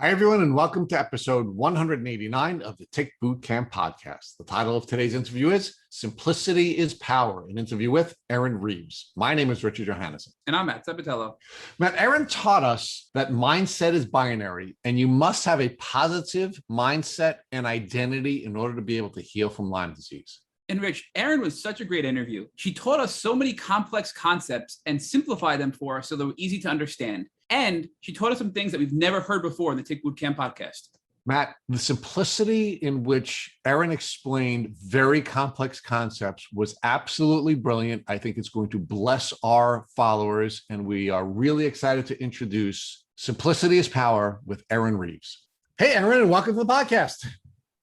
Hi, everyone, and welcome to episode 189 of the Tick Boot Camp podcast. The title of today's interview is Simplicity is Power, an interview with Erin Reeves. My name is Richard Johannesson. And I'm Matt Sabatello. Matt, Erin taught us that mindset is binary, and you must have a positive mindset and identity in order to be able to heal from Lyme disease. And Rich, Erin was such a great interview. She taught us so many complex concepts and simplified them for us so they were easy to understand. And she taught us some things that we've never heard before in the Tick Boot Camp podcast. Matt, the simplicity in which Erin explained very complex concepts was absolutely brilliant. I think it's going to bless our followers, and we are really excited to introduce Simplicity is Power with Erin Reeves. Hey, Erin, and welcome to the podcast.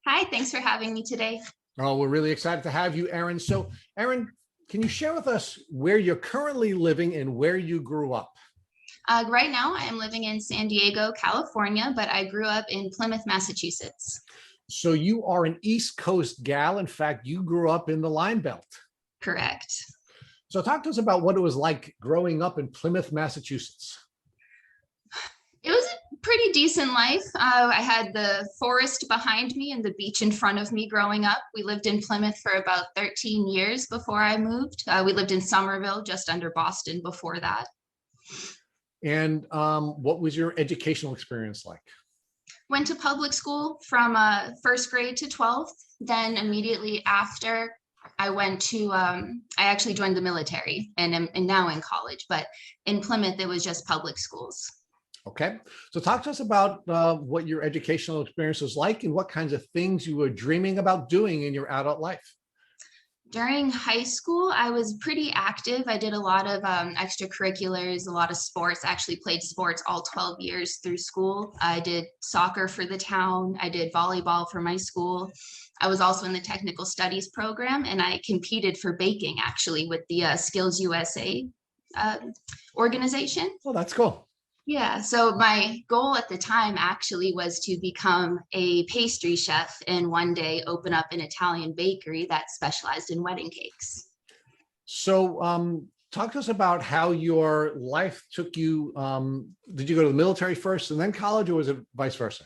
Hi, thanks for having me today. Oh, we're really excited to have you, Erin. So, Erin, can you share with us where you're currently living and where you grew up? Right now, I am living in San Diego, California, but I grew up in Plymouth, Massachusetts. So you are an East Coast gal. In fact, you grew up in the Lyme Belt. Correct. So talk to us about what it was like growing up in Plymouth, Massachusetts. It was a pretty decent life. I had the forest behind me and the beach in front of me growing up. We lived in Plymouth for about 13 years before I moved. We lived in Somerville, just under Boston before that. And what was your educational experience like? Went to public school from first grade to 12th. Then immediately after, I went to, I actually joined the military and am now in college, but in Plymouth, it was just public schools. Okay. So talk to us about what your educational experience was like and what kinds of things you were dreaming about doing in your adult life. During high school, I was pretty active. I did a lot of extracurriculars, a lot of sports. I actually played sports all 12 years through school. I did soccer for the town. I did volleyball for my school. I was also in the technical studies program, and I competed for baking actually with the Skills USA organization. Oh, that's cool. Yeah, so my goal at the time actually was to become a pastry chef and one day open up an Italian bakery that specialized in wedding cakes. So talk to us about how your life took you. Did you go to the military first and then college, or was it vice versa?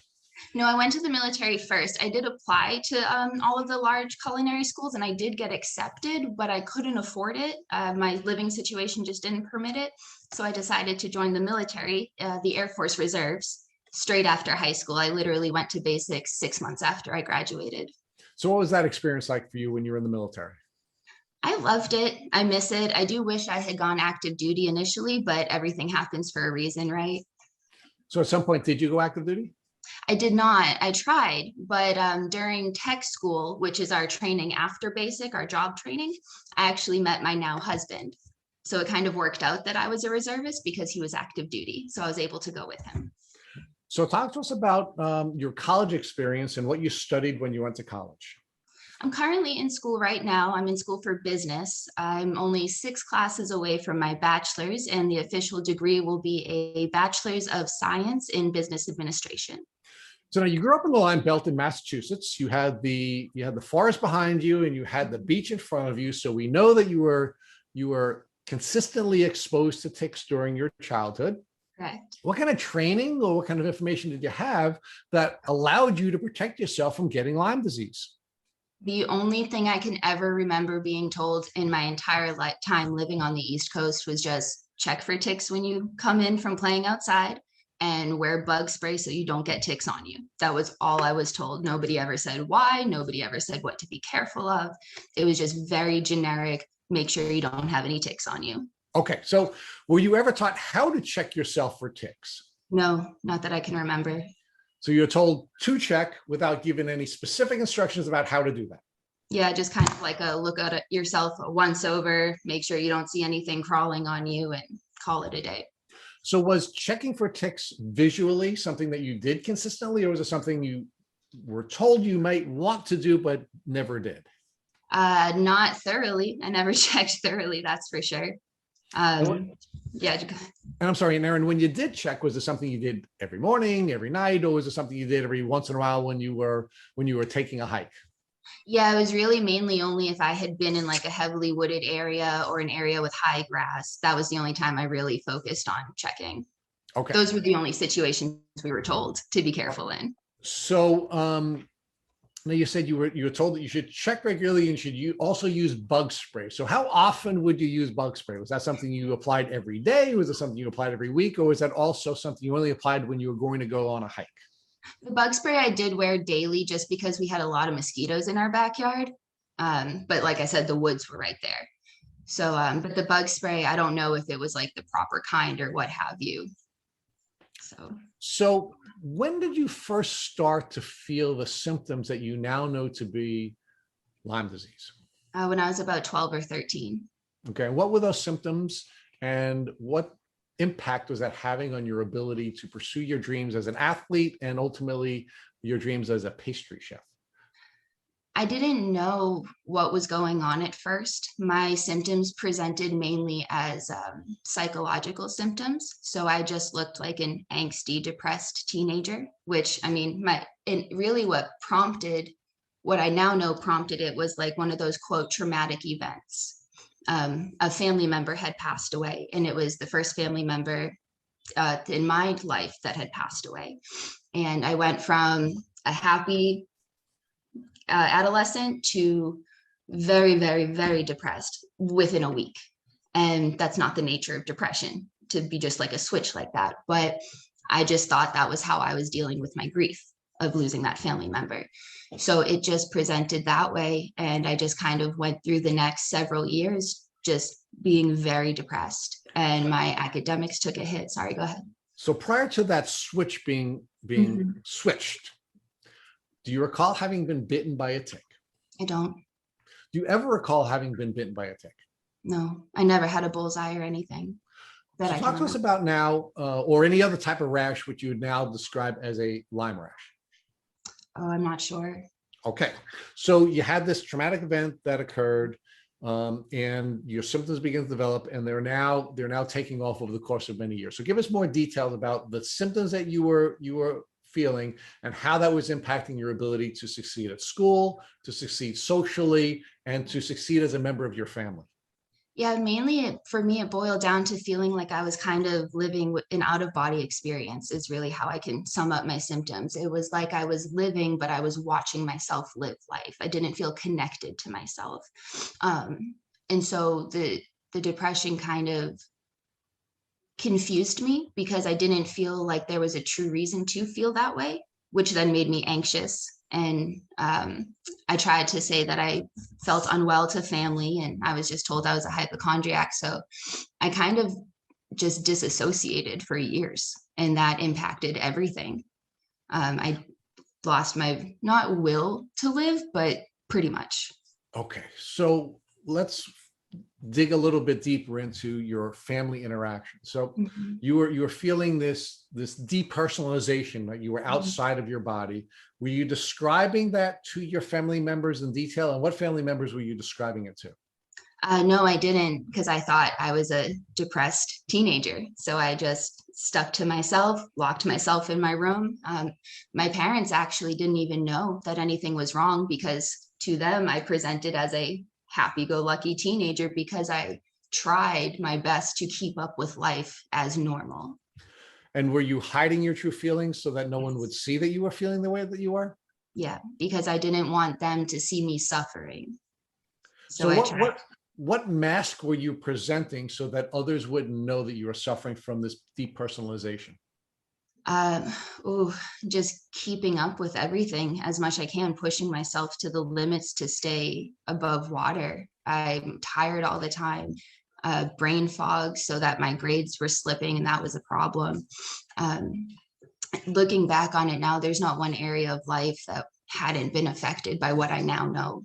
No, I went to the military first. I did apply to all of the large culinary schools and I did get accepted, but I couldn't afford it. My living situation just didn't permit it. So I decided to join the military, the Air Force Reserves, straight after high school. I literally went to basics 6 months after I graduated. So what was that experience like for you when you were in the military? I loved it. I miss it. I do wish I had gone active duty initially, but everything happens for a reason, right? So at some point, did you go active duty? I did not. I tried, but during tech school, which is our training after basic, our job training, I actually met my now husband. So it kind of worked out that I was a reservist because he was active duty. So I was able to go with him. So talk to us about your college experience and what you studied when you went to college. I'm currently in school right now. I'm in school for business. I'm only 6 classes away from my bachelor's, and the official degree will be a bachelor's of science in business administration. So now you grew up in the Lyme Belt in Massachusetts. You had the forest behind you and you had the beach in front of you. So we know that you were consistently exposed to ticks during your childhood. Correct. What kind of training or what kind of information did you have that allowed you to protect yourself from getting Lyme disease? The only thing I can ever remember being told in my entire time living on the East Coast was just check for ticks when you come in from playing outside and wear bug spray so you don't get ticks on you. That was all I was told. Nobody ever said why. Nobody ever said what to be careful of. It was just very generic. Make sure you don't have any ticks on you. Okay. So were you ever taught how to check yourself for ticks? No, not that I can remember. So you're told to check without giving any specific instructions about how to do that. Yeah, just kind of like a look at it yourself once over, make sure you don't see anything crawling on you and call it a day. So was checking for ticks visually something that you did consistently, or was it something you were told you might want to do but never did? Not thoroughly. I never checked thoroughly, that's for sure. Yeah. And I'm sorry, and Erin, when you did check, was it something you did every morning, every night, or was it something you did every once in a while when you were taking a hike? Yeah, it was really mainly only if I had been in like a heavily wooded area or an area with high grass. That was the only time I really focused on checking. Okay. Those were the only situations we were told to be careful in. So now you said you were told that you should check regularly and should you also use bug spray. So how often would you use bug spray? Was that something you applied every day? Was it something you applied every week? Or was that also something you only applied when you were going to go on a hike? The bug spray I did wear daily just because we had a lot of mosquitoes in our backyard. But like I said, the woods were right there. So, but the bug spray, I don't know if it was like the proper kind or what have you. So when did you first start to feel the symptoms that you now know to be Lyme disease? When I was about 12 or 13. Okay. What were those symptoms and what impact was that having on your ability to pursue your dreams as an athlete and ultimately your dreams as a pastry chef? I didn't know what was going on at first. My symptoms presented mainly as psychological symptoms. So I just looked like an angsty, depressed teenager, which I mean, really what I now know prompted it was like one of those quote traumatic events. A family member had passed away, and it was the first family member in my life that had passed away. And I went from a happy adolescent to very, very, very depressed within a week. And that's not the nature of depression, to be just like a switch like that. But I just thought that was how I was dealing with my grief of losing that family member. So it just presented that way. And I just kind of went through the next several years just being very depressed. And my academics took a hit. Sorry, go ahead. So prior to that switch being switched, do you recall having been bitten by a tick? I don't. Do you ever recall having been bitten by a tick? No, I never had a bullseye or anything. So talk to us about now, or any other type of rash which you would now describe as a Lyme rash. Oh, I'm not sure. Okay, so you had this traumatic event that occurred, and your symptoms begin to develop, and they're now taking off over the course of many years. So give us more details about the symptoms that you were feeling and how that was impacting your ability to succeed at school, to succeed socially, and to succeed as a member of your family. Yeah, mainly for me, it boiled down to feeling like I was kind of living an out-of-body experience is really how I can sum up my symptoms. It was like I was living, but I was watching myself live life. I didn't feel connected to myself. And so the depression kind of confused me because I didn't feel like there was a true reason to feel that way, which then made me anxious. And I tried to say that I felt unwell to family, and I was just told I was a hypochondriac. So I kind of just disassociated for years, and that impacted everything. I lost my not will to live, but pretty much. Okay, so let's dig a little bit deeper into your family interaction. So you were feeling this depersonalization, that you were outside of your body. Were you describing that to your family members in detail? And what family members were you describing it to? No, I didn't, because I thought I was a depressed teenager. So I just stuck to myself, locked myself in my room. My parents actually didn't even know that anything was wrong, because to them, I presented as a happy-go-lucky teenager because I tried my best to keep up with life as normal. And were you hiding your true feelings so that no one would see that you were feeling the way that you are? Yeah, because I didn't want them to see me suffering. So what mask were you presenting so that others wouldn't know that you were suffering from this depersonalization? Just keeping up with everything as much I can, pushing myself to the limits to stay above water. I'm tired all the time, brain fog, so that my grades were slipping, and that was a problem. Looking back on it now, there's not one area of life that hadn't been affected by what I now know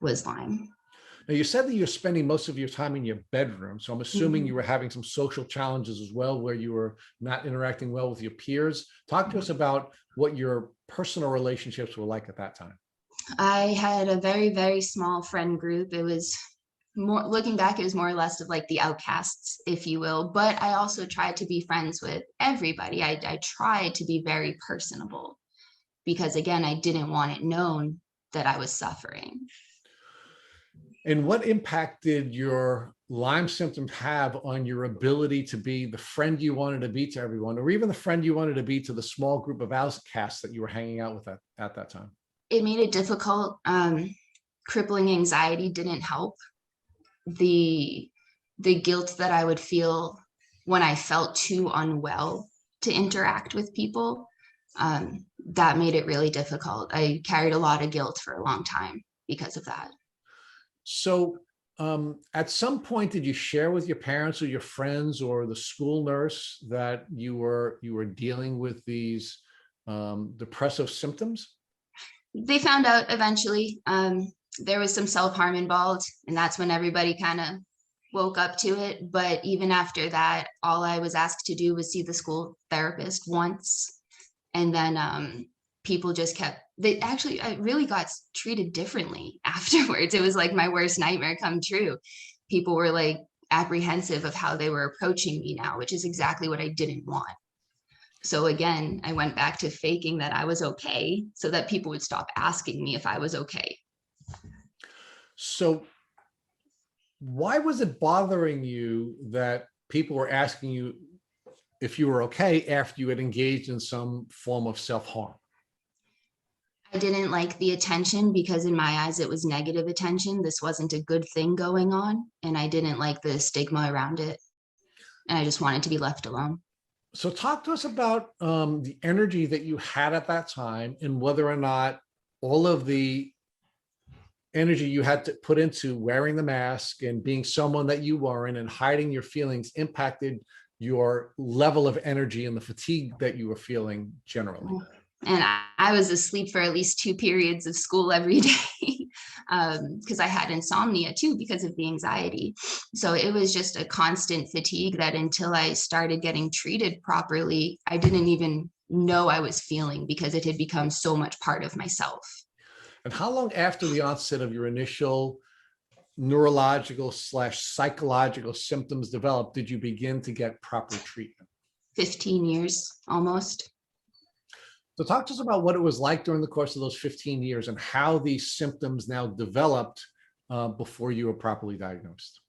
was Lyme. Now, you said that you're spending most of your time in your bedroom. So I'm assuming you were having some social challenges as well, where you were not interacting well with your peers. Talk to us about what your personal relationships were like at that time. I had a very, very small friend group. It was more, looking back, it was more or less of like the outcasts, if you will. But I also tried to be friends with everybody. I tried to be very personable because, again, I didn't want it known that I was suffering. And what impact did your Lyme symptoms have on your ability to be the friend you wanted to be to everyone, or even the friend you wanted to be to the small group of outcasts that you were hanging out with at that time? It made it difficult. Crippling anxiety didn't help. The guilt that I would feel when I felt too unwell to interact with people, that made it really difficult. I carried a lot of guilt for a long time because of that. So at some point, did you share with your parents or your friends or the school nurse that you were dealing with these depressive symptoms? They found out eventually. There was some self-harm involved, and that's when everybody kind of woke up to it. But even after that, all I was asked to do was see the school therapist once. And then people just kept, I really got treated differently afterwards. It was like my worst nightmare come true. People were like apprehensive of how they were approaching me now, which is exactly what I didn't want. So again, I went back to faking that I was okay so that people would stop asking me if I was okay. So why was it bothering you that people were asking you if you were okay after you had engaged in some form of self-harm? I didn't like the attention because in my eyes, it was negative attention. This wasn't a good thing going on. And I didn't like the stigma around it. And I just wanted to be left alone. So talk to us about the energy that you had at that time and whether or not all of the energy you had to put into wearing the mask and being someone that you weren't and hiding your feelings impacted your level of energy and the fatigue that you were feeling generally. And I was asleep for at least 2 periods of school every day because I had insomnia too because of the anxiety. So it was just a constant fatigue that until I started getting treated properly, I didn't even know I was feeling because it had become so much part of myself. And how long after the onset of your initial neurological/psychological symptoms developed did you begin to get proper treatment? 15 years almost. So talk to us about what it was like during the course of those 15 years and how these symptoms now developed before you were properly diagnosed.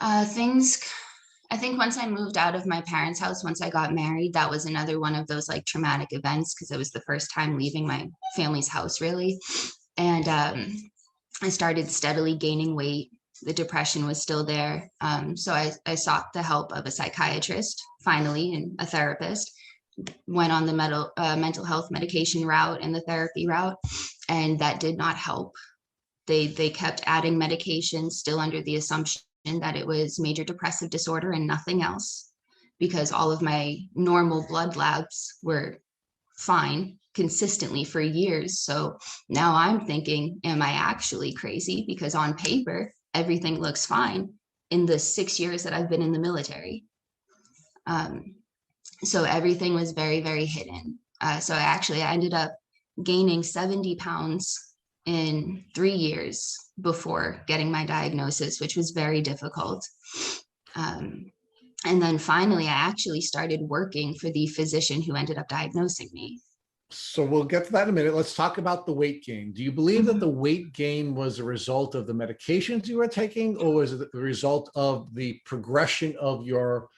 I think once I moved out of my parents' house, once I got married, that was another one of those like traumatic events because it was the first time leaving my family's house really. And I started steadily gaining weight. The depression was still there. So I sought the help of a psychiatrist finally and a therapist. Went on the mental health medication route and the therapy route, and that did not help. They kept adding medication, still under the assumption that it was major depressive disorder and nothing else, because all of my normal blood labs were fine consistently for years. So now I'm thinking, am I actually crazy? Because on paper, everything looks fine in the 6 years that I've been in the military. So everything was very, very hidden. So I ended up gaining 70 pounds in 3 years before getting my diagnosis, which was very difficult. And then finally, I actually started working for the physician who ended up diagnosing me. So we'll get to that in a minute. Let's talk about the weight gain. Do you believe that the weight gain was a result of the medications you were taking, or was it the result of the progression of your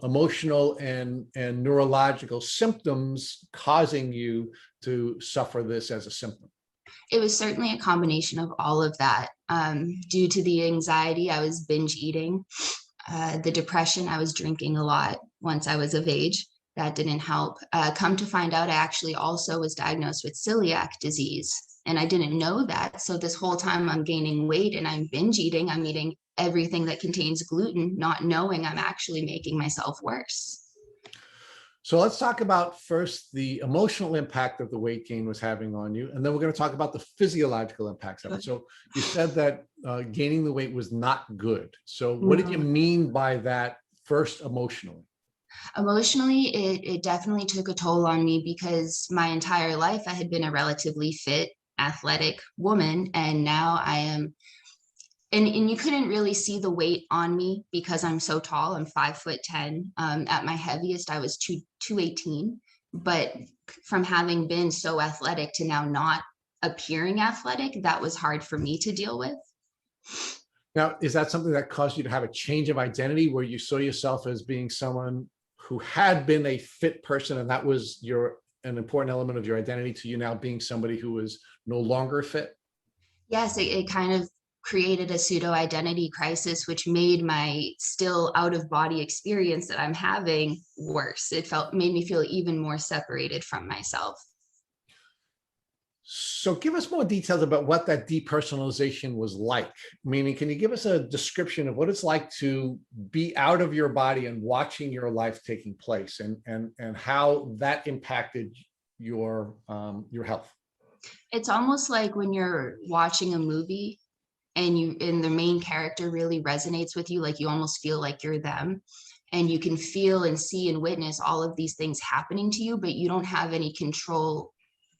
emotional and neurological symptoms causing you to suffer this as a symptom? It was certainly a combination of all of that. Due to the anxiety, I was binge eating. The depression, I was drinking a lot once I was of age. That didn't help. Come to find out, I actually also was diagnosed with celiac disease, and I didn't know that. So this whole time I'm gaining weight and I'm binge eating, I'm eating everything that contains gluten, not knowing I'm actually making myself worse. So let's talk about first the emotional impact that the weight gain was having on you, and then we're going to talk about the physiological impacts of it. So you said that gaining the weight was not good. So what did you mean by that first emotionally? Emotionally, it definitely took a toll on me because my entire life I had been a relatively fit, athletic woman, and now I am. And you couldn't really see the weight on me because I'm so tall. I'm 5'10". At my heaviest, I was 218. But from having been so athletic to now not appearing athletic, that was hard for me to deal with. Now, is that something that caused you to have a change of identity where you saw yourself as being someone who had been a fit person and that was an important element of your identity to you now being somebody who is no longer fit? Yes, it kind of created a pseudo identity crisis, which made my still out of body experience that I'm having worse. Made me feel even more separated from myself. So give us more details about what that depersonalization was like. Meaning, can you give us a description of what it's like to be out of your body and watching your life taking place, and how that impacted your health? It's almost like when you're watching a movie and the main character really resonates with you, like you almost feel like you're them, and you can feel and see and witness all of these things happening to you, but you don't have any control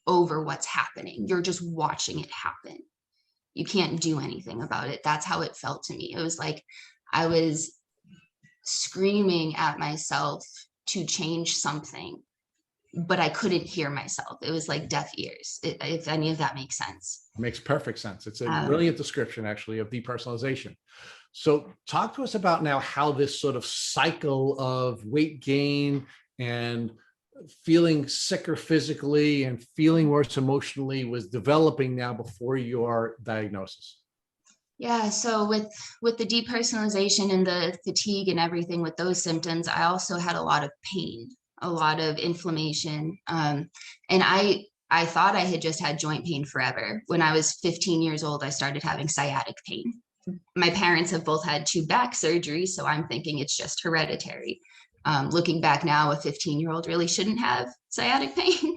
over what's happening. You're just watching it happen. You can't do anything about it. That's how it felt to me. It was like I was screaming at myself to change something, but I couldn't hear myself. It was like deaf ears, if any of that makes sense. Makes perfect sense. It's a brilliant description, actually, of depersonalization. So talk to us about now how this sort of cycle of weight gain and feeling sicker physically and feeling worse emotionally was developing now before your diagnosis. Yeah, so with the depersonalization and the fatigue and everything with those symptoms, I also had a lot of pain, a lot of inflammation. And I thought I had just had joint pain forever. When I was 15 years old, I started having sciatic pain. My parents have both had 2 back surgeries, so I'm thinking it's just hereditary. Looking back now, a 15-year-old really shouldn't have sciatic pain.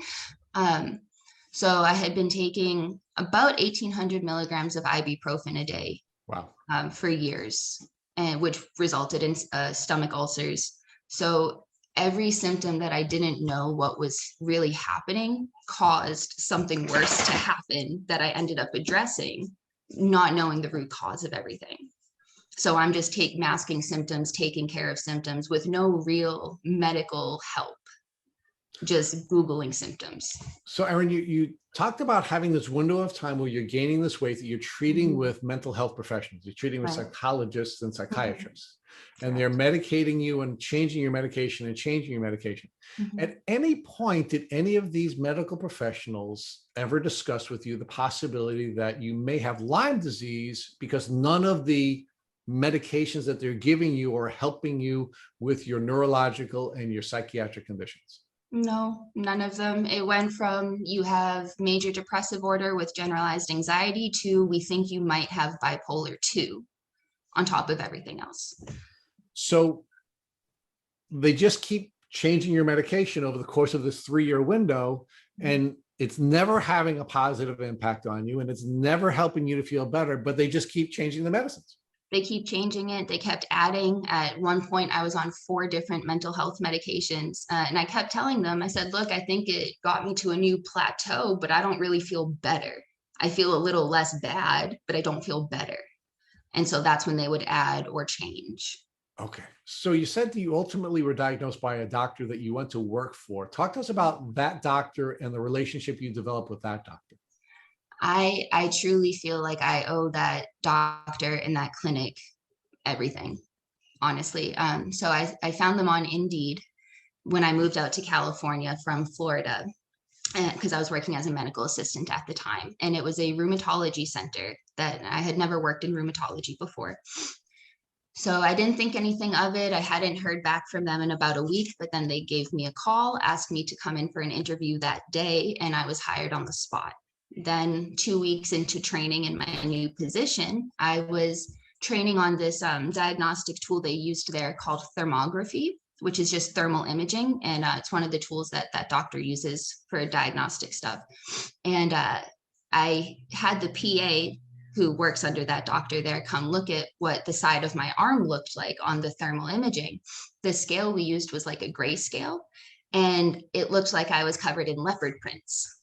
So I had been taking about 1,800 milligrams of ibuprofen a day. Wow. For years, and which resulted in stomach ulcers. So every symptom that I didn't know what was really happening caused something worse to happen that I ended up addressing, not knowing the root cause of everything. So I'm just masking symptoms, taking care of symptoms with no real medical help, just Googling symptoms. So Erin, you talked about having this window of time where you're gaining this weight that you're treating with mental health professionals. You're treating with psychologists and psychiatrists, and they're medicating you and changing your medication and changing your medication. At any point, did any of these medical professionals ever discuss with you the possibility that you may have Lyme disease because none of the medications that they're giving you are helping you with your neurological and your psychiatric conditions? No, none of them. It went from you have major depressive order with generalized anxiety to we think you might have bipolar 2 on top of everything else. So they just keep changing your medication over the course of this 3-year window, and it's never having a positive impact on you, and it's never helping you to feel better, but they just keep changing the medicines. They keep changing it. They kept adding. At one point, I was on 4 different mental health medications. And I kept telling them, I said, look, I think it got me to a new plateau, but I don't really feel better. I feel a little less bad, but I don't feel better. And so that's when they would add or change. Okay. So you said that you ultimately were diagnosed by a doctor that you went to work for. Talk to us about that doctor and the relationship you developed with that doctor. I truly feel like I owe that doctor and that clinic everything, honestly. So I found them on Indeed when I moved out to California from Florida, because I was working as a medical assistant at the time. And it was a rheumatology center that I had never worked in rheumatology before. So I didn't think anything of it. I hadn't heard back from them in about a week, but then they gave me a call, asked me to come in for an interview that day, and I was hired on the spot. Then 2 weeks into training in my new position, I was training on this diagnostic tool they used there called thermography, which is just thermal imaging. And it's one of the tools that that doctor uses for diagnostic stuff. And I had the PA who works under that doctor there come look at what the side of my arm looked like on the thermal imaging. The scale we used was like a gray scale, and it looked like I was covered in leopard prints.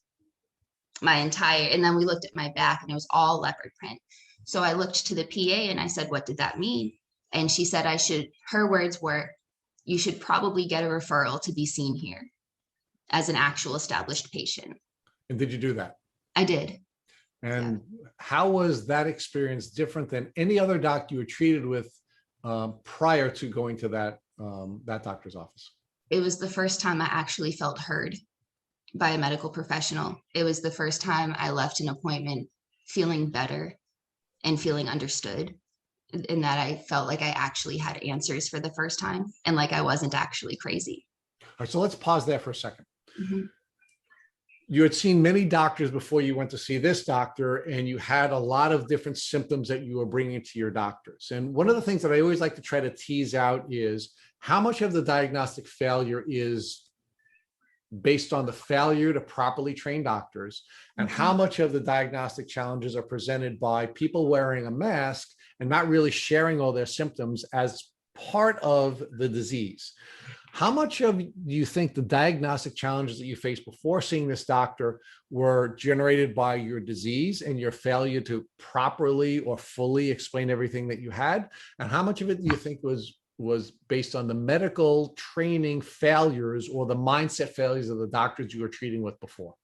And then we looked at my back and it was all leopard print. So I looked to the PA and I said, what did that mean? And she said her words were, you should probably get a referral to be seen here as an actual established patient. And did you do that? I did. And how was that experience different than any other doctor you were treated with prior to going to that doctor's office? It was the first time I actually felt heard by a medical professional. It was the first time I left an appointment feeling better and feeling understood, in that I felt like I actually had answers for the first time and like I wasn't actually crazy. All right, so let's pause there for a second. Mhm. You had seen many doctors before you went to see this doctor, and you had a lot of different symptoms that you were bringing to your doctors. And one of the things that I always like to try to tease out is how much of the diagnostic failure is based on the failure to properly train doctors, and how much of the diagnostic challenges are presented by people wearing a mask and not really sharing all their symptoms as part of the disease. How much of you think the diagnostic challenges that you faced before seeing this doctor were generated by your disease and your failure to properly or fully explain everything that you had? And how much of it do you think was based on the medical training failures or the mindset failures of the doctors you were treating with before?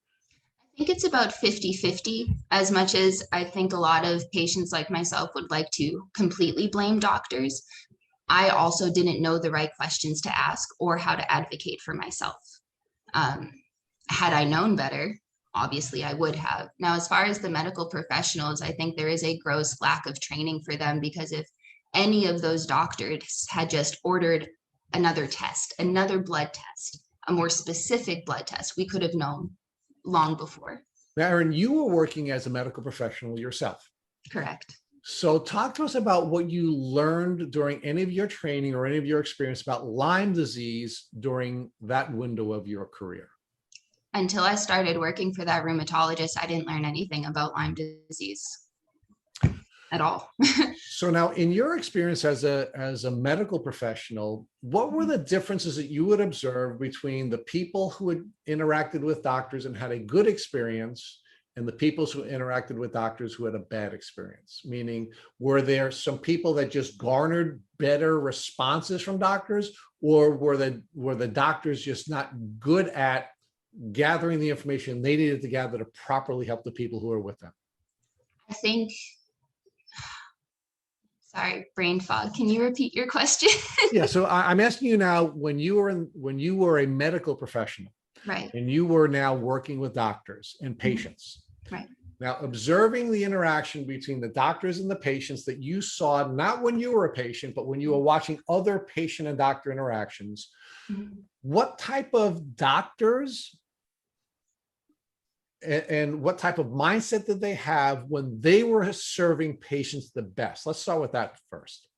I think it's about 50-50, as much as I think a lot of patients like myself would like to completely blame doctors. I also didn't know the right questions to ask or how to advocate for myself. Had I known better, obviously I would have. Now, as far as the medical professionals, I think there is a gross lack of training for them, because if any of those doctors had just ordered another test, another blood test, a more specific blood test, we could have known long before. Now, Erin, you were working as a medical professional yourself. Correct. So talk to us about what you learned during any of your training or any of your experience about Lyme disease during that window of your career. Until I started working for that rheumatologist, I didn't learn anything about Lyme disease at all. So now, in your experience as a medical professional, what were the differences that you would observe between the people who had interacted with doctors and had a good experience and the people who interacted with doctors who had a bad experience? Meaning, were there some people that just garnered better responses from doctors, or were the doctors just not good at gathering the information they needed to gather to properly help the people who are with them? I think, sorry, brain fog. Can you repeat your question? Yeah, so I'm asking you now, when you were a medical professional, Right. and you were now working with doctors and patients. Right. Now, observing the interaction between the doctors and the patients that you saw, not when you were a patient, but when you were watching other patient and doctor interactions, what type of doctors and what type of mindset did they have when they were serving patients the best? Let's start with that first.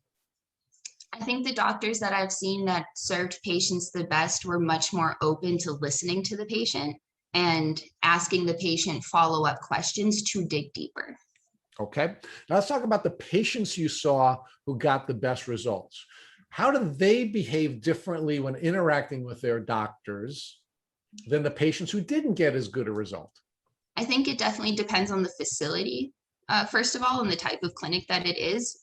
I think the doctors that I've seen that served patients the best were much more open to listening to the patient and asking the patient follow-up questions to dig deeper. Okay, now let's talk about the patients you saw who got the best results. How do they behave differently when interacting with their doctors than the patients who didn't get as good a result? I think it definitely depends on the facility, first of all, and the type of clinic that it is.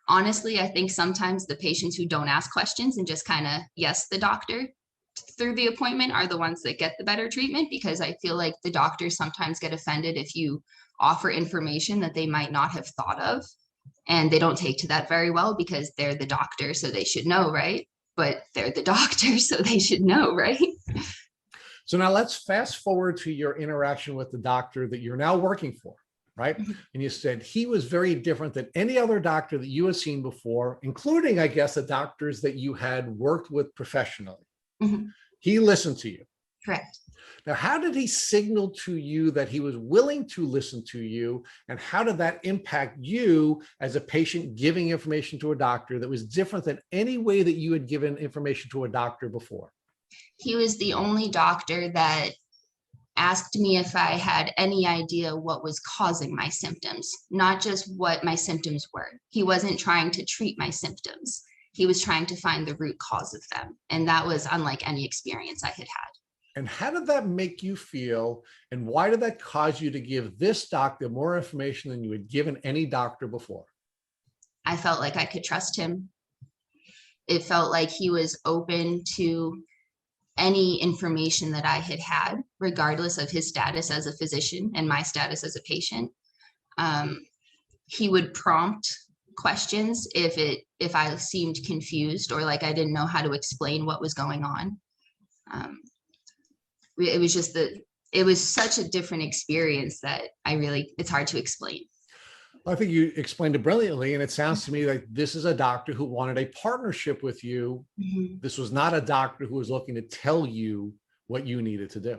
Honestly, I think sometimes the patients who don't ask questions and just kind of yes the doctor through the appointment are the ones that get the better treatment, because I feel like the doctors sometimes get offended if you offer information that they might not have thought of, and they don't take to that very well because they're the doctor, so they should know, right? But they're the doctor, so they should know, right? So now let's fast forward to your interaction with the doctor that you're now working for. Right? And you said he was very different than any other doctor that you had seen before, including, I guess, the doctors that you had worked with professionally. He listened to you. Correct. Now, how did he signal to you that he was willing to listen to you? And how did that impact you as a patient giving information to a doctor that was different than any way that you had given information to a doctor before? He was the only doctor that asked me if I had any idea what was causing my symptoms, not just what my symptoms were. He wasn't trying to treat my symptoms. He was trying to find the root cause of them. And that was unlike any experience I had had. And how did that make you feel? And why did that cause you to give this doctor more information than you had given any doctor before? I felt like I could trust him. It felt like he was open to any information that I had, regardless of his status as a physician and my status as a patient. He would prompt questions if I seemed confused or like I didn't know how to explain what was going on. It was just it was such a different experience that it's hard to explain. I think you explained it brilliantly, and it sounds to me like this is a doctor who wanted a partnership with you. Mm-hmm. This was not a doctor who was looking to tell you what you needed to do.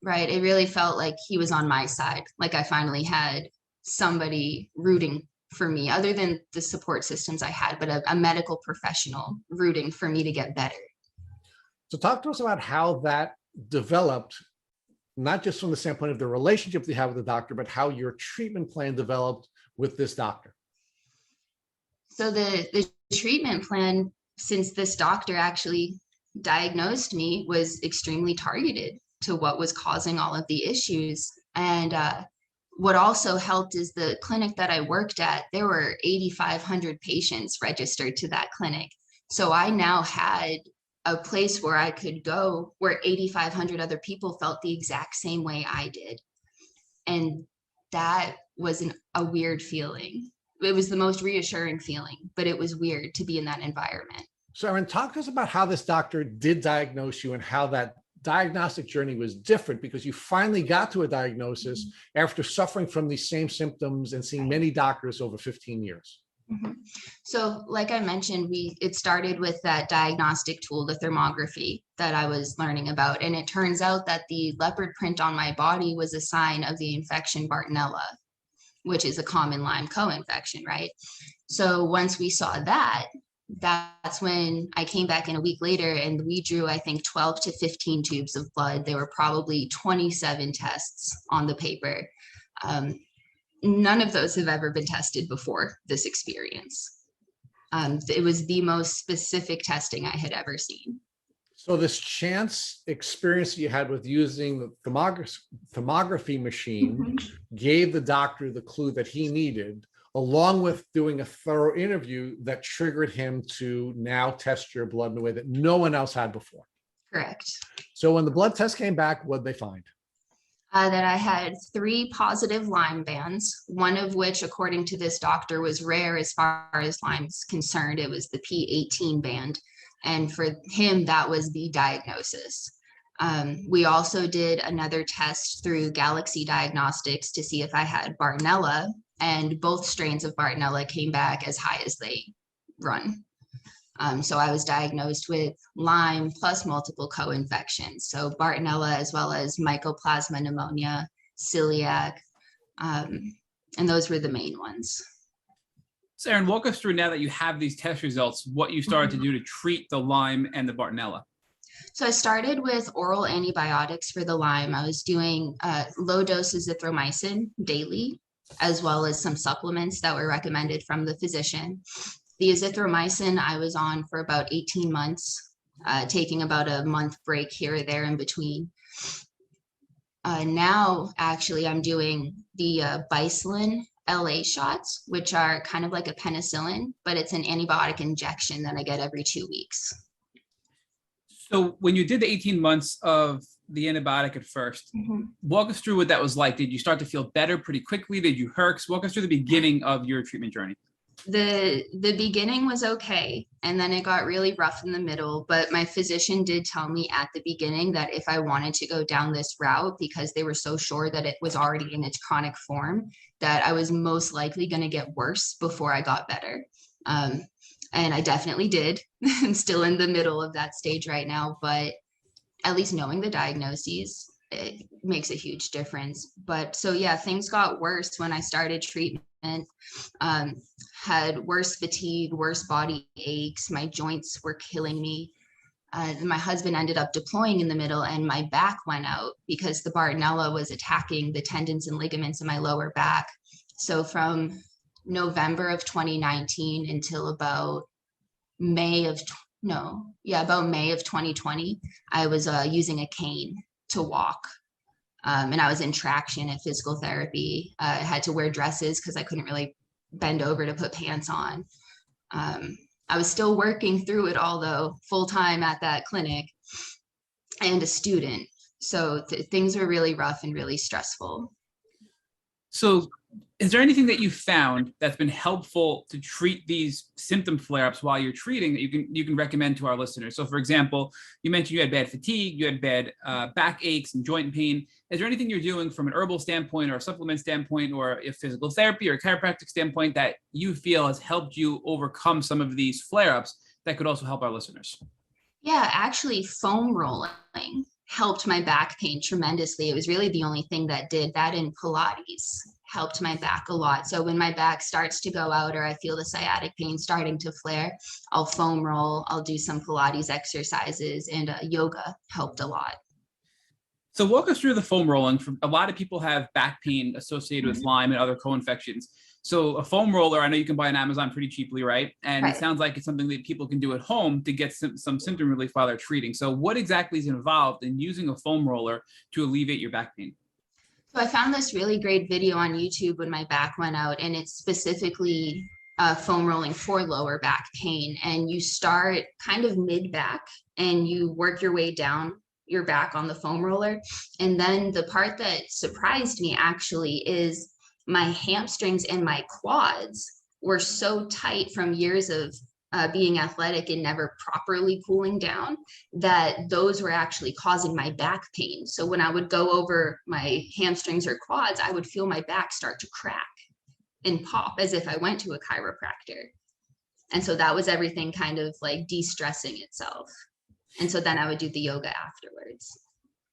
Right. It really felt like he was on my side. Like I finally had somebody rooting for me, other than the support systems I had, but a medical professional rooting for me to get better. So talk to us about how that developed, not just from the standpoint of the relationship you have with the doctor, but how your treatment plan developed with this doctor. So the treatment plan, since this doctor actually diagnosed me, was extremely targeted to what was causing all of the issues. And what also helped is the clinic that I worked at, there were 8,500 patients registered to that clinic. So I now had a place where I could go where 8,500 other people felt the exact same way I did. And that was a weird feeling. It was the most reassuring feeling, but it was weird to be in that environment. So Erin, talk to us about how this doctor did diagnose you and how that diagnostic journey was different, because you finally got to a diagnosis after suffering from these same symptoms and seeing many doctors over 15 years. Mm-hmm. So like I mentioned, it started with that diagnostic tool, the thermography that I was learning about. And it turns out that the leopard print on my body was a sign of the infection Bartonella, which is a common Lyme co-infection, right? So once we saw that, that's when I came back in a week later and we drew, I think, 12 to 15 tubes of blood. There were probably 27 tests on the paper. None of those have ever been tested before this experience. It was the most specific testing I had ever seen. So this chance experience you had with using the thermography machine gave the doctor the clue that he needed, along with doing a thorough interview that triggered him to now test your blood in a way that no one else had before. Correct. So when the blood test came back, what did they find? That I had 3 positive Lyme bands, one of which, according to this doctor, was rare as far as Lyme's concerned. It was the P18 band. And for him, that was the diagnosis. We also did another test through Galaxy Diagnostics to see if I had Bartonella, and both strains of Bartonella came back as high as they run. So I was diagnosed with Lyme plus multiple co-infections. So Bartonella, as well as Mycoplasma pneumonia, celiac, and those were the main ones. So Erin, walk us through, now that you have these test results, what you started to do to treat the Lyme and the Bartonella. So I started with oral antibiotics for the Lyme. I was doing low doses of azithromycin daily, as well as some supplements that were recommended from the physician. The azithromycin I was on for about 18 months, taking about a month break here or there in between. Now, actually, I'm doing the Bicillin LA shots, which are kind of like a penicillin, but it's an antibiotic injection that I get every 2 weeks. So when you did the 18 months of the antibiotic at first, walk us through what that was like. Did you start to feel better pretty quickly? Did you herx? Walk us through the beginning of your treatment journey. The beginning was okay, and then it got really rough in the middle, but my physician did tell me at the beginning that if I wanted to go down this route, because they were so sure that it was already in its chronic form, that I was most likely going to get worse before I got better. And I definitely did. I'm still in the middle of that stage right now, but at least knowing the diagnoses, it makes a huge difference. But so yeah, things got worse when I started treatment. Had worse fatigue, worse body aches. My joints were killing me. My husband ended up deploying in the middle, and my back went out because the Bartonella was attacking the tendons and ligaments in my lower back. So from November of 2019 until about May of 2020, I was using a cane to walk. And I was in traction at physical therapy. I had to wear dresses because I couldn't really bend over to put pants on. I was still working through it all, though, full time at that clinic. and a student. So things were really rough and really stressful. So is there anything that you found that's been helpful to treat these symptom flare-ups while you're treating that you can recommend to our listeners? So for example, you mentioned you had bad fatigue, you had bad back aches and joint pain. Is there anything you're doing from an herbal standpoint or a supplement standpoint or a physical therapy or a chiropractic standpoint that you feel has helped you overcome some of these flare-ups that could also help our listeners? Yeah, actually foam rolling helped my back pain tremendously. It was really the only thing that did that, in Pilates helped my back a lot. So when my back starts to go out or I feel the sciatic pain starting to flare, I'll foam roll, I'll do some Pilates exercises, and yoga helped a lot. So walk us through the foam rolling. A lot of people have back pain associated with Lyme and other co-infections. So a foam roller, I know you can buy on Amazon pretty cheaply, right? And Right. It sounds like it's something that people can do at home to get some symptom relief while they're treating. So what exactly is involved in using a foam roller to alleviate your back pain? So I found this really great video on YouTube when my back went out, and it's specifically foam rolling for lower back pain. And you start kind of mid back and you work your way down your back on the foam roller. And then the part that surprised me actually is my hamstrings and my quads were so tight from years of being athletic and never properly cooling down, that those were actually causing my back pain. So when I would go over my hamstrings or quads, I would feel my back start to crack and pop as if I went to a chiropractor. And so that was everything kind of like de-stressing itself. And so then I would do the yoga afterwards.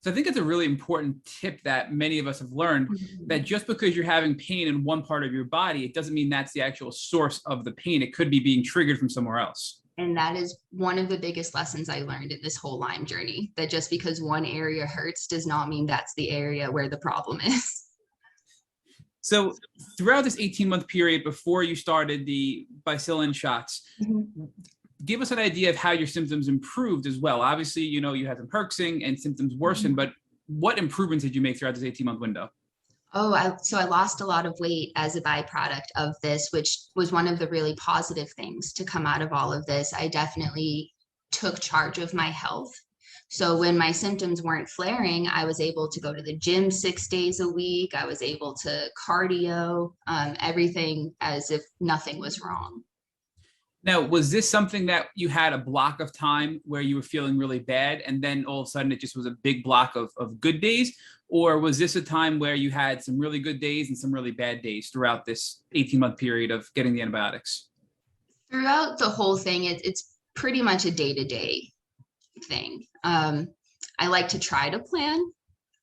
So I think it's a really important tip that many of us have learned, that just because you're having pain in one part of your body, it doesn't mean that's the actual source of the pain. It could be being triggered from somewhere else. And that is one of the biggest lessons I learned in this whole Lyme journey, that just because one area hurts does not mean that's the area where the problem is. So throughout this 18-month period before you started the Bicillin shots, give us an idea of how your symptoms improved as well. Obviously, you know, you had some herxing and symptoms worsened, but what improvements did you make throughout this 18-month window? So I lost a lot of weight as a byproduct of this, which was one of the really positive things to come out of all of this. I definitely took charge of my health. So when my symptoms weren't flaring, I was able to go to the gym 6 days a week. I was able to cardio, everything as if nothing was wrong. Now, was this something that you had a block of time where you were feeling really bad and then all of a sudden it just was a big block of good days? Or was this a time where you had some really good days and some really bad days throughout this 18-month period of getting the antibiotics? Throughout the whole thing, it's pretty much a day-to-day thing. I like to try to plan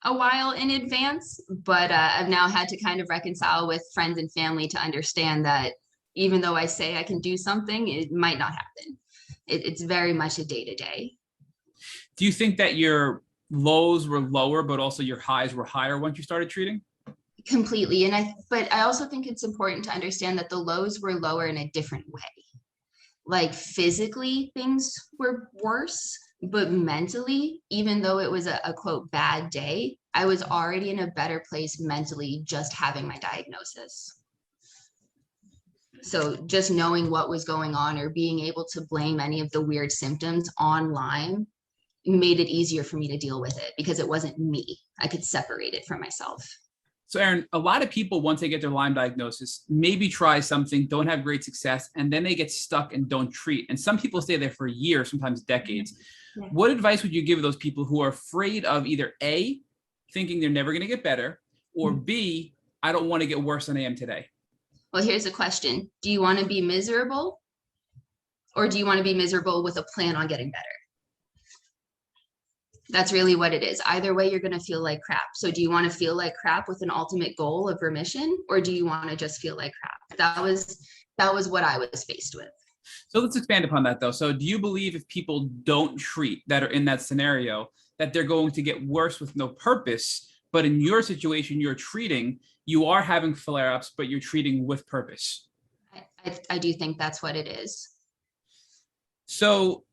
a while in advance, but I've now had to kind of reconcile with friends and family to understand that even though I say I can do something, it might not happen. It's very much a day-to-day. Do you think that your lows were lower, but also your highs were higher once you started treating? Completely. But I also think it's important to understand that the lows were lower in a different way. Like physically, things were worse, but mentally, even though it was a quote bad day, I was already in a better place mentally just having my diagnosis. So just knowing what was going on or being able to blame any of the weird symptoms on Lyme made it easier for me to deal with it because it wasn't me. I could separate it from myself. So Erin, a lot of people, once they get their Lyme diagnosis, maybe try something, don't have great success, and then they get stuck and don't treat. And some people stay there for years, sometimes decades. Yeah. What advice would you give those people who are afraid of either A, thinking they're never going to get better, or B, I don't want to get worse than I am today? Well, here's a question. Do you want to be miserable, or do you want to be miserable with a plan on getting better? That's really what it is. Either way, you're going to feel like crap. So do you want to feel like crap with an ultimate goal of remission, or do you want to just feel like crap? That was what I was faced with. So let's expand upon that though. So do you believe if people don't treat that are in that scenario, that they're going to get worse with no purpose? But in your situation, you're treating, you are having flare-ups, but you're treating with purpose. I do think that's what it is. So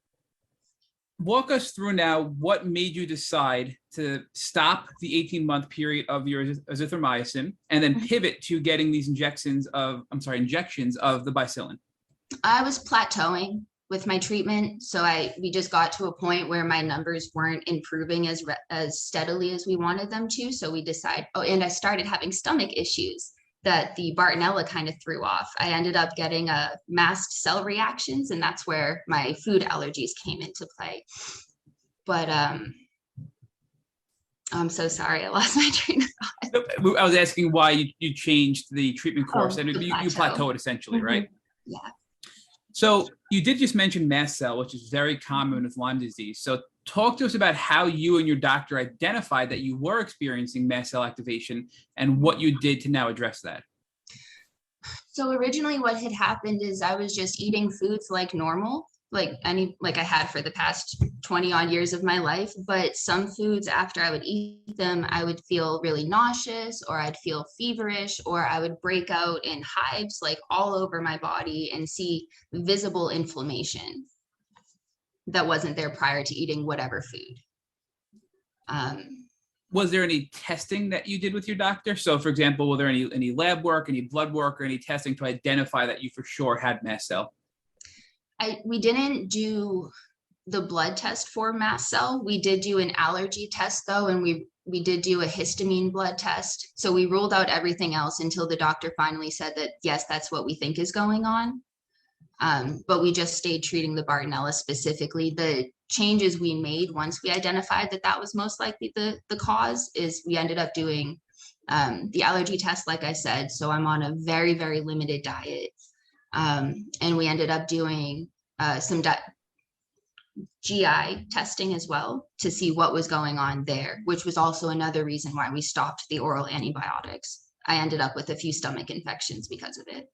walk us through now what made you decide to stop the 18-month period of your azithromycin and then pivot to getting these injections of the Bicillin. I was plateauing with my treatment. So we just got to a point where my numbers weren't improving as steadily as we wanted them to. So we decided, and I started having stomach issues that the Bartonella kind of threw off. I ended up getting a mast cell reactions, and that's where my food allergies came into play. But I'm so sorry, I lost my train of thought. I was asking why you changed the treatment course, and you plateau. plateaued essentially, right? Yeah. So you did just mention mast cell, which is very common with Lyme disease. So talk to us about how you and your doctor identified that you were experiencing mast cell activation and what you did to now address that. So originally what had happened is I was just eating foods like normal, like I had for the past 20 odd years of my life. But some foods, after I would eat them, I would feel really nauseous, or I'd feel feverish, or I would break out in hives like all over my body and see visible inflammation that wasn't there prior to eating whatever food. Was there any testing that you did with your doctor? So for example, were there any lab work, any blood work, or any testing to identify that you for sure had mast cell? We didn't do the blood test for mast cell. We did do an allergy test though, and we did do a histamine blood test. So we ruled out everything else until the doctor finally said that, yes, that's what we think is going on. But we just stayed treating the Bartonella specifically. The changes we made once we identified that that was most likely the cause is we ended up doing the allergy test, like I said. So I'm on a very, very limited diet. And we ended up doing some GI testing as well to see what was going on there, which was also another reason why we stopped the oral antibiotics. I ended up with a few stomach infections because of it.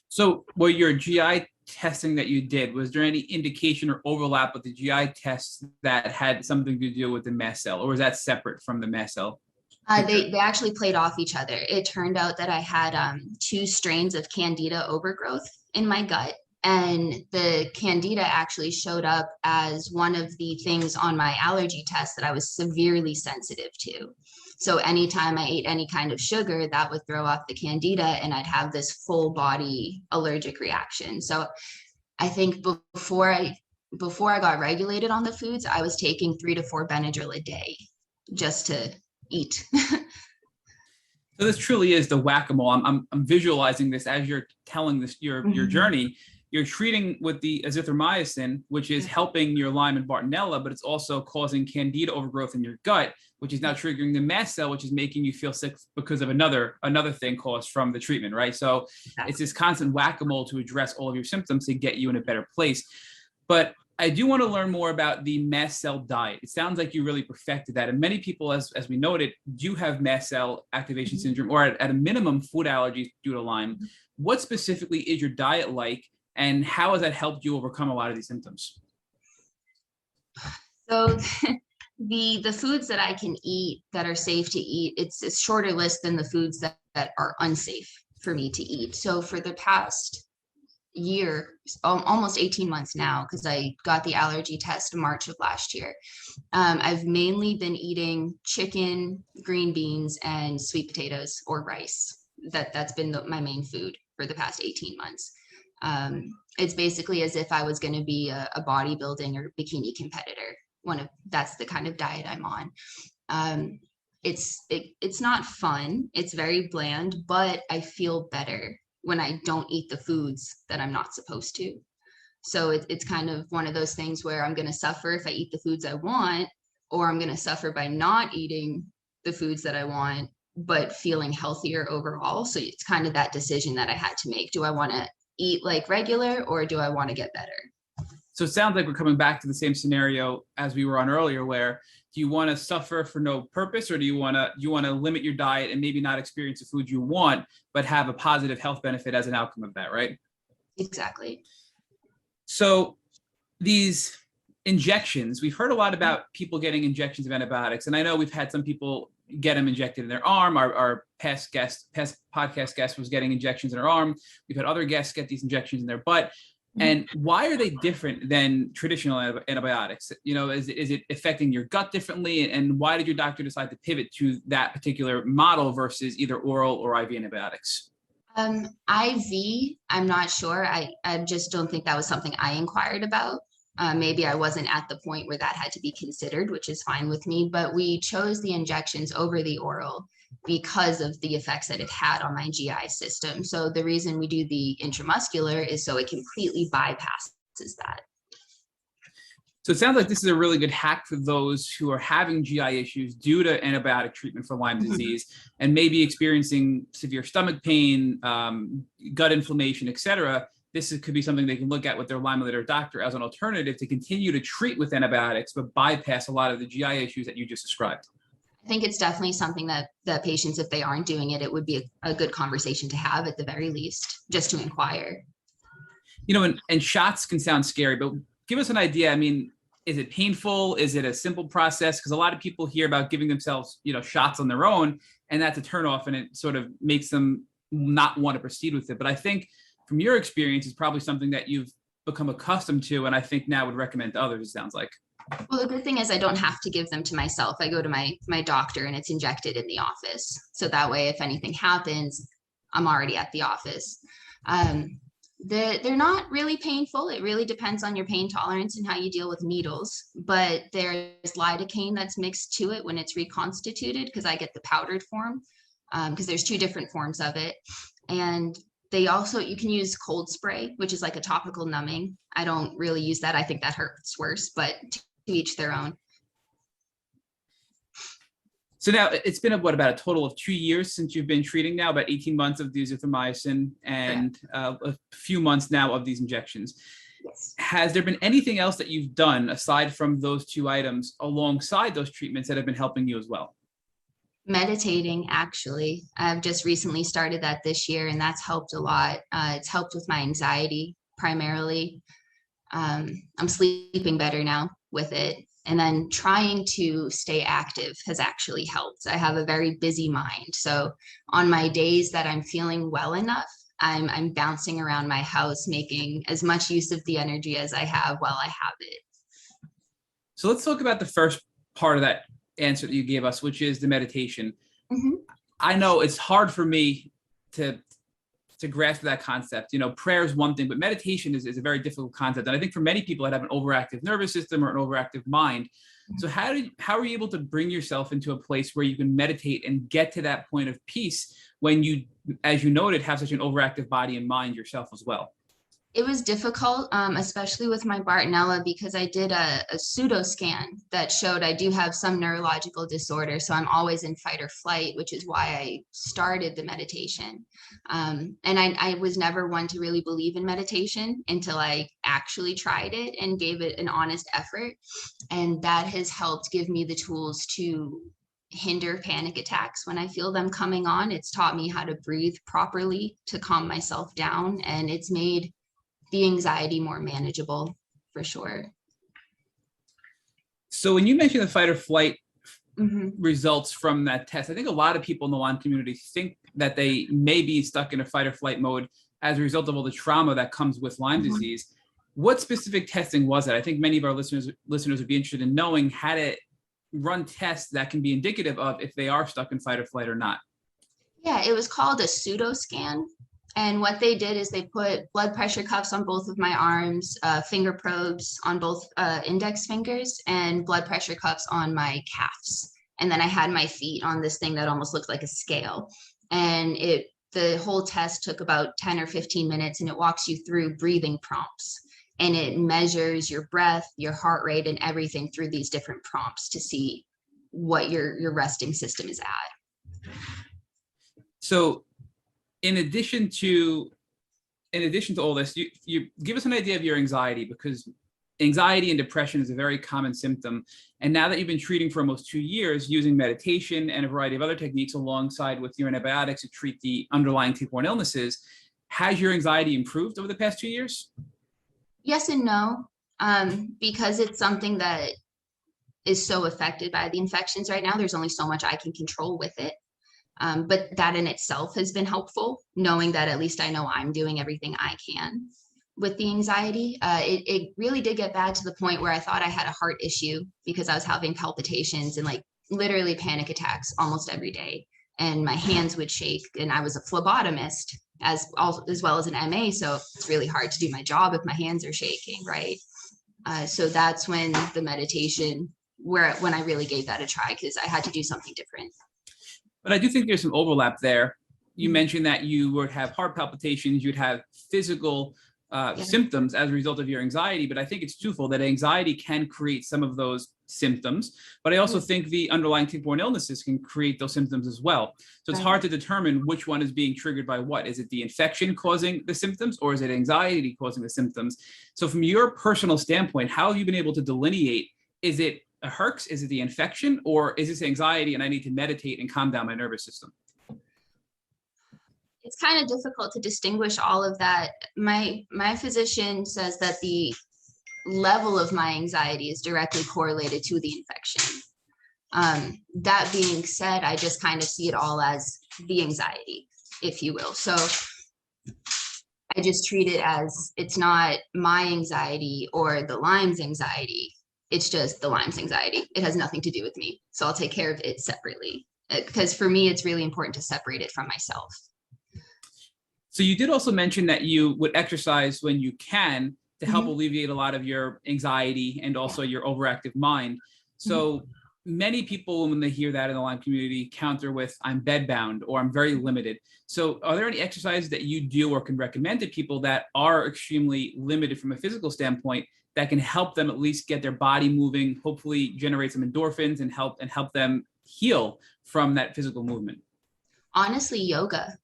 So were your GI testing that you did, was there any indication or overlap with the GI tests that had something to do with the mast cell, or was that separate from the mast cell? They actually played off each other. It turned out that I had 2 strains of Candida overgrowth in my gut, and the Candida actually showed up as one of the things on my allergy test that I was severely sensitive to. So anytime I ate any kind of sugar, that would throw off the Candida, and I'd have this full body allergic reaction. So I think before I got regulated on the foods, I was taking 3 to 4 Benadryl a day just to eat. So this truly is the whack-a-mole. I'm visualizing this as you're telling this your journey. You're treating with the azithromycin, which is helping your Lyme and Bartonella, but it's also causing Candida overgrowth in your gut, which is now triggering the mast cell, which is making you feel sick because of another thing caused from the treatment, right? So it's this constant whack-a-mole to address all of your symptoms to get you in a better place. But I do want to learn more about the mast cell diet. It sounds like you really perfected that. And many people, as we noted, do have mast cell activation syndrome, or at a minimum, food allergies due to Lyme. What specifically is your diet like, and how has that helped you overcome a lot of these symptoms? So the foods that I can eat that are safe to eat, it's a shorter list than the foods that are unsafe for me to eat. So for the past year, almost 18 months now, because I got the allergy test in March of last year, I've mainly been eating chicken, green beans, and sweet potatoes or rice. That's been my main food for the past 18 months. It's basically as if I was going to be a bodybuilding or bikini competitor. That's the kind of diet I'm on. It's not fun. It's very bland, but I feel better when I don't eat the foods that I'm not supposed to. So it's kind of one of those things where I'm going to suffer if I eat the foods I want, or I'm going to suffer by not eating the foods that I want, but feeling healthier overall. So it's kind of that decision that I had to make. Do I want to eat like regular, or do I want to get better? So it sounds like we're coming back to the same scenario as we were on earlier, where do you want to suffer for no purpose, or do you want to limit your diet and maybe not experience the food you want, but have a positive health benefit as an outcome of that, right? Exactly. So these injections, we've heard a lot about people getting injections of antibiotics, and I know we've had some people get them injected in their arm. Our past podcast guest was getting injections in her arm. We've had other guests get these injections in their butt. And why are they different than traditional antibiotics? You know, is it affecting your gut differently? And why did your doctor decide to pivot to that particular model versus either oral or IV antibiotics? IV, I'm not sure. I just don't think that was something I inquired about. Maybe I wasn't at the point where that had to be considered, which is fine with me. But we chose the injections over the oral because of the effects that it had on my GI system. So the reason we do the intramuscular is so it completely bypasses that. So it sounds like this is a really good hack for those who are having GI issues due to antibiotic treatment for Lyme disease and maybe experiencing severe stomach pain, gut inflammation, etc. Could be something they can look at with their Lyme or doctor as an alternative to continue to treat with antibiotics, but bypass a lot of the GI issues that you just described. I think it's definitely something that the patients, if they aren't doing it, it would be a good conversation to have at the very least, just to inquire. You know, and shots can sound scary, but give us an idea. I mean, is it painful? Is it a simple process? Because a lot of people hear about giving themselves, shots on their own, and that's a turnoff, and it sort of makes them not want to proceed with it. But I think from your experience, it's probably something that you've become accustomed to, and I think now would recommend to others, it sounds like. Well, the good thing is I don't have to give them to myself. I go to my doctor and it's injected in the office. So that way, if anything happens, I'm already at the office. They're not really painful. It really depends on your pain tolerance and how you deal with needles. But there's lidocaine that's mixed to it when it's reconstituted, because I get the powdered form, because there's two different forms of it. And you can use cold spray, which is like a topical numbing. I don't really use that. I think that hurts worse, but to each their own. So now it's been about a total of 2 years since you've been treating now, about 18 months of the azithromycin and a few months now of these injections. Yes. Has there been anything else that you've done aside from those two items alongside those treatments that have been helping you as well? Meditating, actually. I've just recently started that this year, and that's helped a lot. It's helped with my anxiety primarily. I'm sleeping better now with it. And then trying to stay active has actually helped. I have a very busy mind. So on my days that I'm feeling well enough, I'm bouncing around my house, making as much use of the energy as I have while I have it. So let's talk about the first part of that answer that you gave us, which is the meditation. Mm-hmm. I know it's hard for me to grasp that concept. Prayer is one thing, but meditation is a very difficult concept. And I think for many people that have an overactive nervous system or an overactive mind. So how are you able to bring yourself into a place where you can meditate and get to that point of peace when you, as you noted, have such an overactive body and mind yourself as well? It was difficult, especially with my Bartonella, because I did a pseudo scan that showed I do have some neurological disorder. So I'm always in fight or flight, which is why I started the meditation. And I was never one to really believe in meditation until I actually tried it and gave it an honest effort. And that has helped give me the tools to hinder panic attacks when I feel them coming on. It's taught me how to breathe properly to calm myself down, and it's made the anxiety more manageable, for sure. So when you mentioned the fight or flight results from that test, I think a lot of people in the Lyme community think that they may be stuck in a fight or flight mode as a result of all the trauma that comes with Lyme disease. What specific testing was it? I think many of our listeners would be interested in knowing how to run tests that can be indicative of if they are stuck in fight or flight or not. Yeah, it was called a pseudo scan. And what they did is they put blood pressure cuffs on both of my arms, finger probes on both index fingers, and blood pressure cuffs on my calves. And then I had my feet on this thing that almost looked like a scale. And the whole test took about 10 or 15 minutes, and it walks you through breathing prompts. And it measures your breath, your heart rate, and everything through these different prompts to see what your resting system is at. So in addition to all this, you give us an idea of your anxiety, because anxiety and depression is a very common symptom. And now that you've been treating for almost 2 years using meditation and a variety of other techniques alongside with your antibiotics to treat the underlying tick-borne illnesses, has your anxiety improved over the past 2 years? Yes and no, because it's something that is so affected by the infections right now. There's only so much I can control with it. But that in itself has been helpful, knowing that at least I know I'm doing everything I can with the anxiety. It really did get bad to the point where I thought I had a heart issue because I was having palpitations and like literally panic attacks almost every day. And my hands would shake, and I was a phlebotomist as well as an MA. So it's really hard to do my job if my hands are shaking, right? So that's when the meditation, when I really gave that a try, because I had to do something different. But I do think there's some overlap there. You Mhm. mentioned that you would have heart palpitations, you'd have physical symptoms as a result of your anxiety, but I think it's twofold, that anxiety can create some of those symptoms, but I also think the underlying tick-borne illnesses can create those symptoms as well. So it's Right. hard to determine which one is being triggered by what. Is it the infection causing the symptoms, or is it anxiety causing the symptoms? So from your personal standpoint, how have you been able to delineate, is it a herx, is it the infection, or is this anxiety and I need to meditate and calm down my nervous system? It's kind of difficult to distinguish all of that. My physician says that the level of my anxiety is directly correlated to the infection. That being said, I just kind of see it all as the anxiety, if you will. So I just treat it as, it's not my anxiety or the Lyme's anxiety. It's just the Lyme's anxiety. It has nothing to do with me. So I'll take care of it separately, because for me, it's really important to separate it from myself. So you did also mention that you would exercise when you can to help alleviate a lot of your anxiety and also your overactive mind. So many people, when they hear that in the Lyme community, counter with, I'm bedbound or I'm very limited. So are there any exercises that you do or can recommend to people that are extremely limited from a physical standpoint that can help them at least get their body moving, hopefully generate some endorphins and help them heal from that physical movement? Honestly, yoga.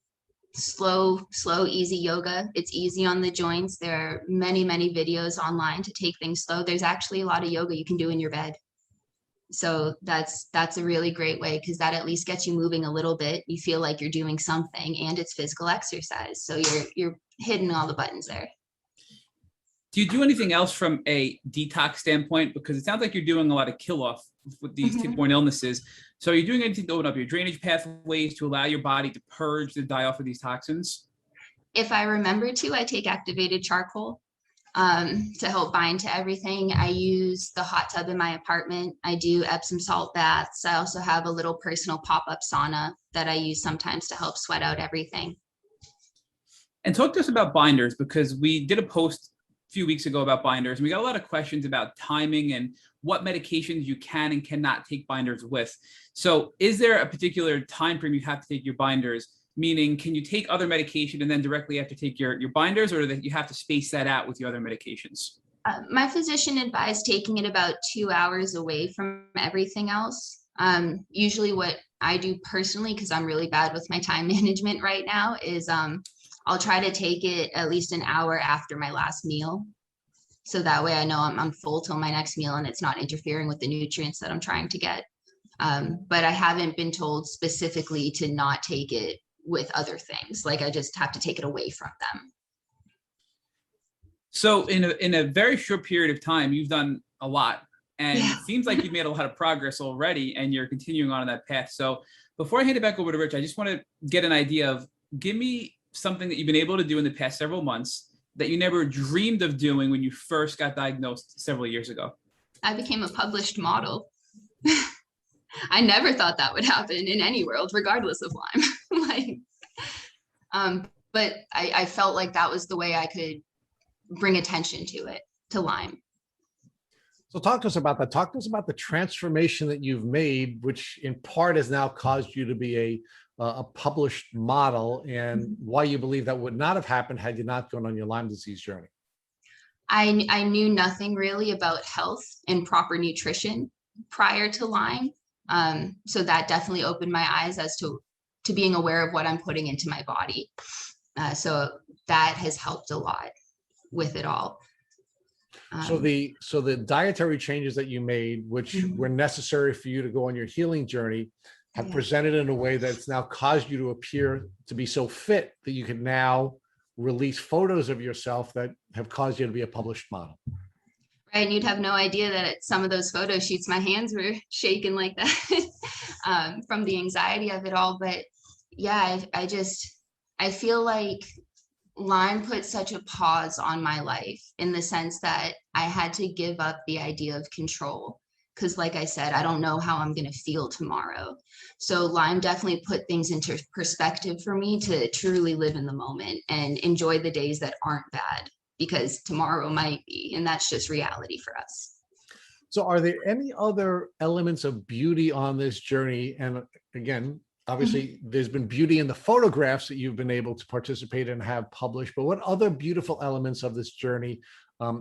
Slow, easy yoga. It's easy on the joints. There are many videos online to take things slow. There's actually a lot of yoga you can do in your bed. So that's a really great way, because that at least gets you moving a little bit. You feel like you're doing something, and it's physical exercise. So you're hitting all the buttons there. Do you do anything else from a detox standpoint? Because it sounds like you're doing a lot of kill off with these tick-borne illnesses. So are you doing anything to open up your drainage pathways to allow your body to purge, to die off of these toxins? If I remember to, I take activated charcoal to help bind to everything. I use the hot tub in my apartment. I do Epsom salt baths. I also have a little personal pop-up sauna that I use sometimes to help sweat out everything. And talk to us about binders, because we did a post a few weeks ago about binders, and we got a lot of questions about timing and what medications you can and cannot take binders with. So is there a particular time frame you have to take your binders? Meaning, can you take other medication and then directly have to take your binders, or that you have to space that out with your other medications? My physician advised taking it about 2 hours away from everything else. Usually what I do personally, because I'm really bad with my time management right now, is I'll try to take it at least an hour after my last meal. So that way I know I'm full till my next meal and it's not interfering with the nutrients that I'm trying to get. But I haven't been told specifically to not take it with other things. Like, I just have to take it away from them. So in a very short period of time, you've done a lot, and it seems like you've made a lot of progress already, and you're continuing on that path. So before I hand it back over to Rich, I just want to get an idea of, give me something that you've been able to do in the past several months that you never dreamed of doing when you first got diagnosed several years ago. I became a published model. I never thought that would happen in any world, regardless of Lyme. But I felt like that was the way I could bring attention to Lyme. So talk to us about that. Talk to us about the transformation that you've made, which in part has now caused you to be a published model, and why you believe that would not have happened had you not gone on your Lyme disease journey. I knew nothing really about health and proper nutrition prior to Lyme. So that definitely opened my eyes as to being aware of what I'm putting into my body. So that has helped a lot with it all. So the dietary changes that you made, which were necessary for you to go on your healing journey, have presented in a way that's now caused you to appear to be so fit that you can now release photos of yourself that have caused you to be a published model. Right, and you'd have no idea that at some of those photo shoots, my hands were shaking like that from the anxiety of it all. But yeah, I feel like Lyme put such a pause on my life, in the sense that I had to give up the idea of control, because like I said, I don't know how I'm going to feel tomorrow. So Lyme definitely put things into perspective for me to truly live in the moment and enjoy the days that aren't bad, because tomorrow might be, and that's just reality for us. So are there any other elements of beauty on this journey? And again, obviously there's been beauty in the photographs that you've been able to participate in and have published, but what other beautiful elements of this journey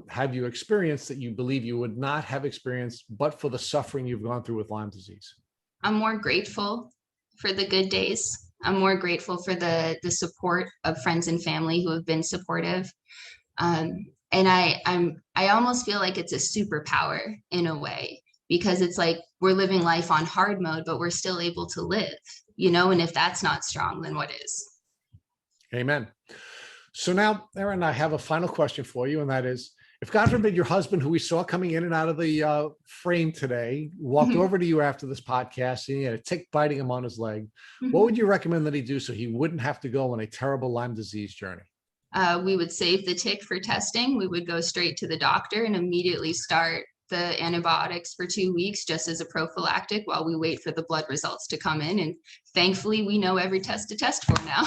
have you experienced that you believe you would not have experienced but for the suffering you've gone through with Lyme disease? I'm more grateful for the good days. I'm more grateful for the support of friends and family who have been supportive. And I almost feel like it's a superpower in a way, because it's like we're living life on hard mode, but we're still able to live, and if that's not strong, then what is? Amen. So now, Erin, I have a final question for you, and that is, if God forbid your husband, who we saw coming in and out of the frame today, walked over to you after this podcast and he had a tick biting him on his leg, what would you recommend that he do so he wouldn't have to go on a terrible Lyme disease journey? We would save the tick for testing. We would go straight to the doctor and immediately start the antibiotics for 2 weeks just as a prophylactic while we wait for the blood results to come in. And thankfully, we know every test to test for now.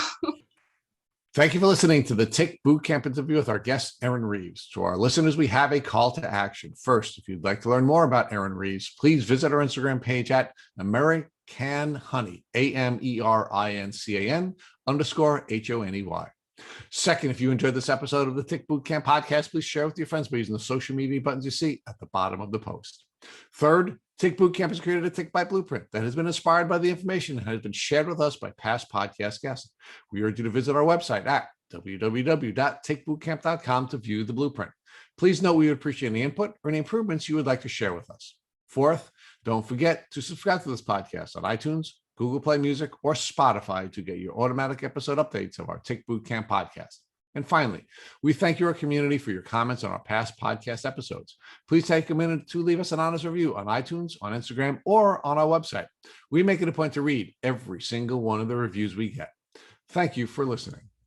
Thank you for listening to the Tick Boot Camp interview with our guest, Erin Reeves. To our listeners, we have a call to action. First, if you'd like to learn more about Erin Reeves, please visit our Instagram page at American Honey, AMERINCAN_HONEY. Second, if you enjoyed this episode of the Tick Boot Camp podcast, please share with your friends by using the social media buttons you see at the bottom of the post. Third, Tick Boot Camp has created a Tick Bite blueprint that has been inspired by the information that has been shared with us by past podcast guests. We urge you to visit our website at www.tickbootcamp.com to view the blueprint. Please note we would appreciate any input or any improvements you would like to share with us. Fourth, don't forget to subscribe to this podcast on iTunes, Google Play Music, or Spotify to get your automatic episode updates of our Tick Boot Camp podcast. And finally, we thank your community for your comments on our past podcast episodes. Please take a minute to leave us an honest review on iTunes, on Instagram, or on our website. We make it a point to read every single one of the reviews we get. Thank you for listening.